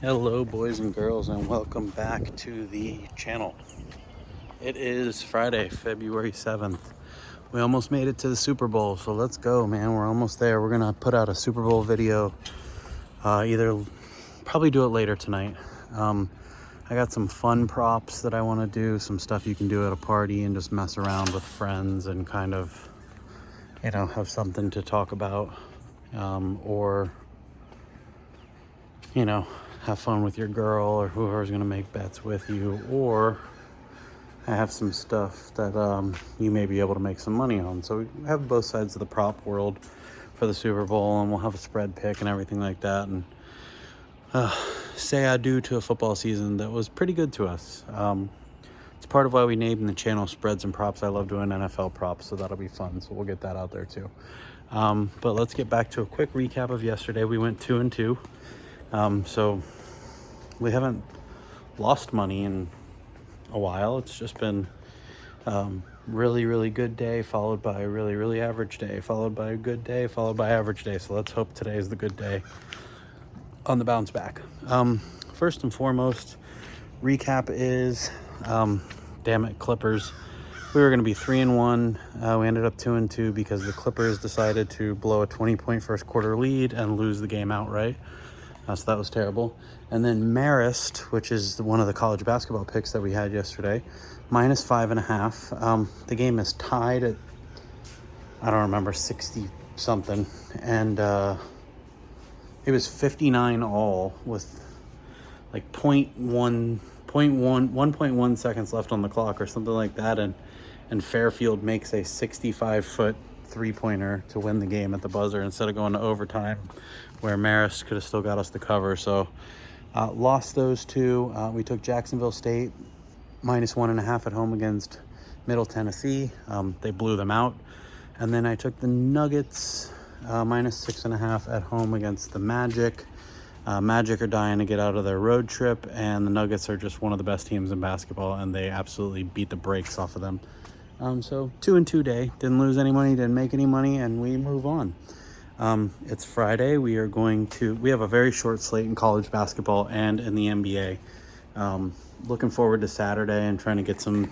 Hello boys and girls, and welcome back to the channel. It is Friday, February 7th. We almost made it to the Super Bowl, so let's go, man. We're almost there. We're gonna put out a Super Bowl video, probably do it later tonight. I got some fun props that I want to do, some stuff you can do at a party and just mess around with friends and kind of, have something to talk about, or have fun with your girl or whoever's going to make bets with you. Or I have some stuff that you may be able to make some money on. So we have both sides of the prop world for the Super Bowl, and we'll have a spread pick and everything like that, and say adieu to a football season that was pretty good to us. It's part of why we named the channel Spreads and Props. I love doing NFL props, so that'll be fun. So we'll get that out there too. But let's get back to a quick recap of yesterday. We went 2-2. So we haven't lost money in a while. It's just been really, really good day, followed by a really, really average day, followed by a good day, followed by average day. So let's hope today is the good day on the bounce back. First and foremost, recap is, damn it, Clippers. We were going to be 3-1. We ended up 2-2 because the Clippers decided to blow a 20-point first quarter lead and lose the game outright. So that was terrible. And then Marist, which is one of the college basketball picks that we had yesterday, minus 5.5. The game is tied at, I don't remember, 60 something. And it was 59 all with like 1.1 seconds left on the clock or something like that. And Fairfield makes a 65-foot three-pointer to win the game at the buzzer instead of going to overtime, where Marist could have still got us the cover. So lost those two. We took Jacksonville State minus 1.5 at home against Middle Tennessee. They blew them out. And then I took the Nuggets minus 6.5 at home against the Magic. Magic are dying to get out of their road trip, and the Nuggets are just one of the best teams in basketball, and they absolutely beat the brakes off of them. So 2-2 day, didn't lose any money, didn't make any money, and we move on. It's Friday. We have a very short slate in college basketball and in the NBA. Looking forward to Saturday and trying to get some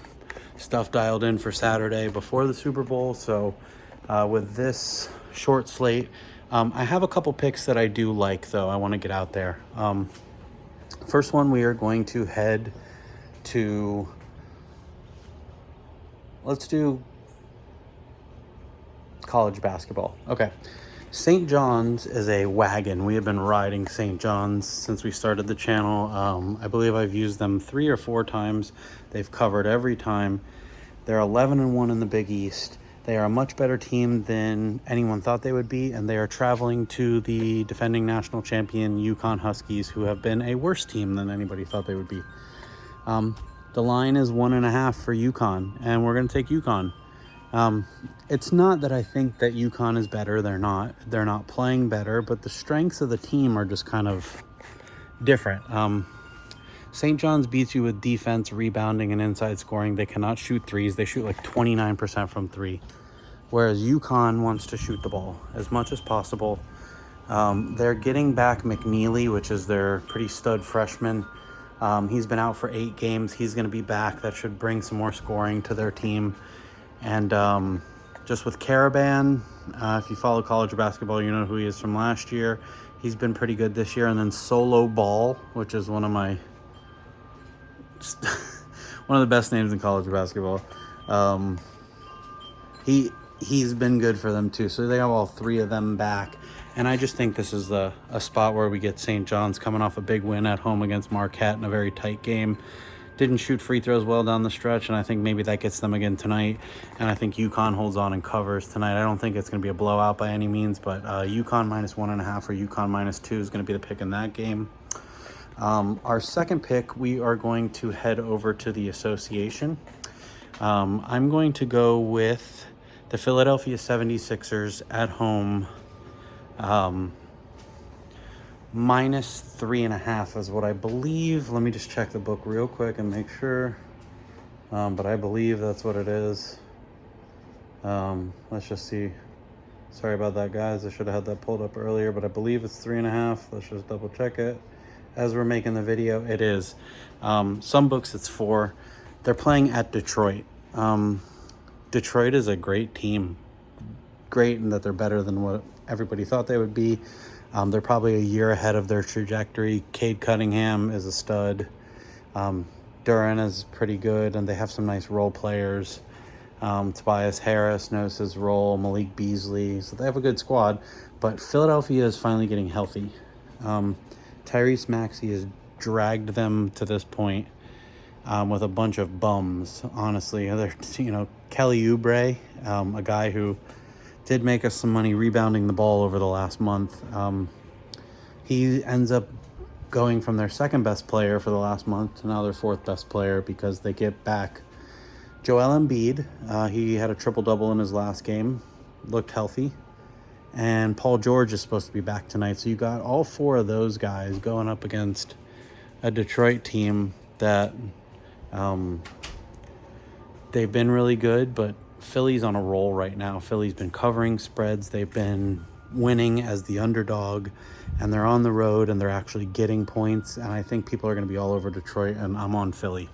stuff dialed in for Saturday before the Super Bowl. So with this short slate, I have a couple picks that I do like, though. I want to get out there. First one, we are going to head to... Let's do college basketball. Okay. St. John's is a wagon. We have been riding St. John's since we started the channel. I believe I've used them 3 or 4 times. They've covered every time. They're 11-1 in the Big East. They are a much better team than anyone thought they would be, and they are traveling to the defending national champion Uconn Huskies, who have been a worse team than anybody thought they would be. The line is 1.5 for Uconn, and we're going to take Uconn. It's not that I think that Uconn is better. They're not. They're not playing better, but the strengths of the team are just kind of different. St. John's beats you with defense, rebounding, and inside scoring. They cannot shoot threes. They shoot like 29% from 3, whereas Uconn wants to shoot the ball as much as possible. They're getting back McNeely, which is their pretty stud freshman. He's been out for 8 games. He's going to be back. That should bring some more scoring to their team. And just with Caravan, if you follow college basketball, you know who he is from last year. He's been pretty good this year. And then Solo Ball, which is one of the best names in college basketball. He's been good for them too. So they have all 3 of them back. And I just think this is a spot where we get St. John's coming off a big win at home against Marquette in a very tight game. Didn't shoot free throws well down the stretch, and I think maybe that gets them again tonight. And I think Uconn holds on and covers tonight. I don't think it's going to be a blowout by any means, but Uconn minus 1.5 or Uconn minus 2 is going to be the pick in that game. Our second pick, we are going to head over to the association. I'm going to go with the Philadelphia 76ers at home. Minus 3.5 is what I believe. Let me just check the book real quick and make sure. But I believe that's what it is. Let's just see. Sorry about that, guys. I should have had that pulled up earlier, but I believe it's 3.5. Let's just double check it. as we're making the video. It is. Some books it's 4. They're playing at Detroit. Detroit is a great team. Great in that they're better than what everybody thought they would be. They're probably a year ahead of their trajectory. Cade Cunningham is a stud. Duran is pretty good, and they have some nice role players. Tobias Harris knows his role, Malik Beasley. So they have a good squad. But Philadelphia is finally getting healthy. Tyrese Maxey has dragged them to this point with a bunch of bums, honestly. They're, Kelly Oubre, a guy who did make us some money rebounding the ball over the last month. He ends up going from their second best player for the last month to now their fourth best player because they get back Joel Embiid. He had a triple-double in his last game, looked healthy. And Paul George is supposed to be back tonight. So you got all 4 of those guys going up against a Detroit team that they've been really good, but Philly's on a roll right now. Philly's been covering spreads. They've been winning as the underdog, and they're on the road, and they're actually getting points. And I think people are going to be all over Detroit, and I'm on Philly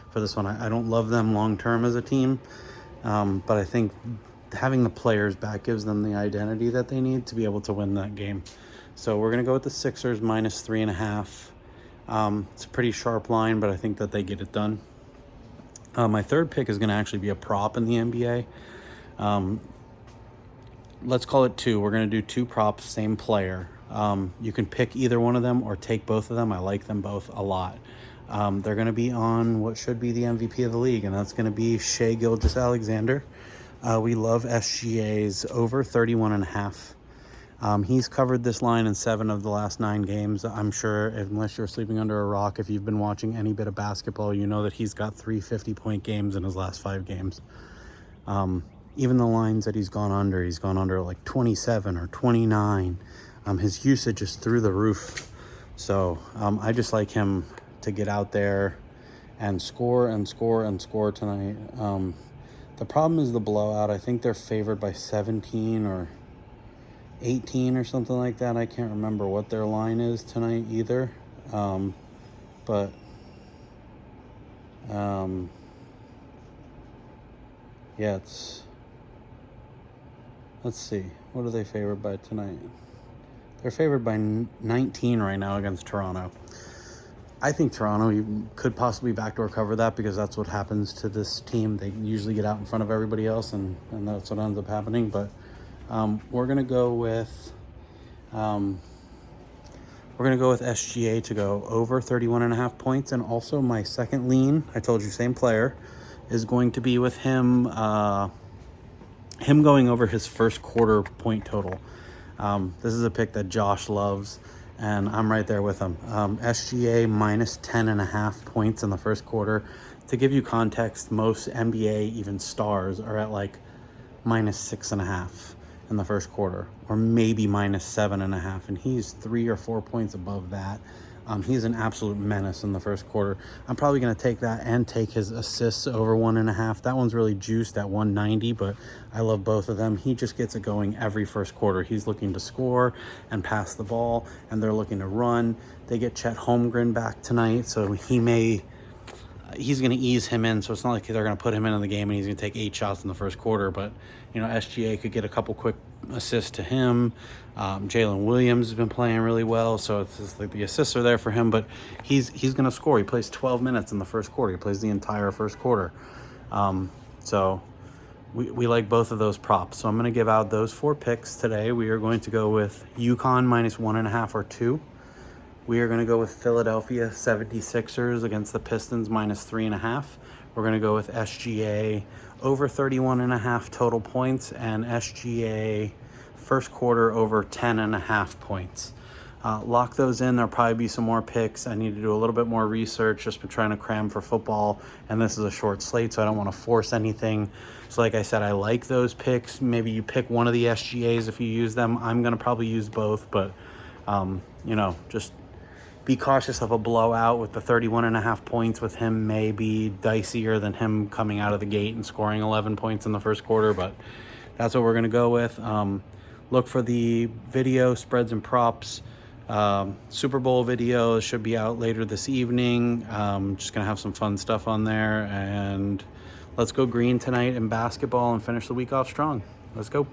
for this one. I don't love them long-term as a team, but I think having the players back gives them the identity that they need to be able to win that game. So we're going to go with the Sixers minus 3.5. It's a pretty sharp line, but I think that they get it done. My third pick is going to actually be a prop in the NBA. Let's call it 2. We're going to do 2 props, same player. You can pick either one of them or take both of them. I like them both a lot. They're going to be on what should be the MVP of the league, and that's going to be Shai Gilgeous-Alexander. We love SGA's over 31.5. He's covered this line in 7 of the last 9 games. I'm sure, unless you're sleeping under a rock, if you've been watching any bit of basketball, you know that he's got 3 50-point games in his last 5 games. Even the lines that he's gone under like 27 or 29. His usage is through the roof. So I just like him to get out there and score and score and score tonight. The problem is the blowout. I think they're favored by 17 or 18 or something like that. I can't remember what their line is tonight either. Yeah, let's see. What are they favored by tonight? They're favored by 19 right now against Toronto. I think Toronto could possibly backdoor cover that because that's what happens to this team. They usually get out in front of everybody else, and that's what ends up happening. But we're gonna go with SGA to go over 31.5 points, and also my second lean, I told you same player, is going to be with him going over his first quarter point total. This is a pick that Josh loves, and I'm right there with him. SGA minus 10.5 points in the first quarter. To give you context, most NBA, even stars, are at like minus 6.5 in the first quarter, or maybe minus 7.5, and he's 3 or 4 points above that. He's an absolute menace in the first quarter. I'm probably going to take that and take his assists over 1.5. That one's really juiced at 190, but I love both of them. He just gets it going every first quarter. He's looking to score and pass the ball, and they're looking to run. They get Chet Holmgren back tonight, so he's going to ease him in, so it's not like they're going to put him into the game and he's going to take 8 shots in the first quarter, but SGA could get a couple quick assists to him. Jalen Williams has been playing really well, so it's just like the assists are there for him, but he's going to score. He plays 12 minutes in the first quarter. He plays the entire first quarter. So we like both of those props. So I'm going to give out those 4 picks today. We are going to go with Uconn minus 1.5 or 2. We are going to go with Philadelphia 76ers against the Pistons minus 3.5. We're going to go with SGA over 31.5 total points, and SGA first quarter over 10.5 points. Lock those in. There'll probably be some more picks. I need to do a little bit more research. Just been trying to cram for football, and this is a short slate, so I don't want to force anything. So like I said, I like those picks. Maybe you pick one of the SGAs if you use them. I'm going to probably use both, but just be cautious of a blowout with the 31.5 points with him may be dicier than him coming out of the gate and scoring 11 points in the first quarter, but that's what we're going to go with. Look for the video, spreads and props, Super Bowl video should be out later this evening. Just gonna have some fun stuff on there, and let's go green tonight in basketball and finish the week off strong. Let's go.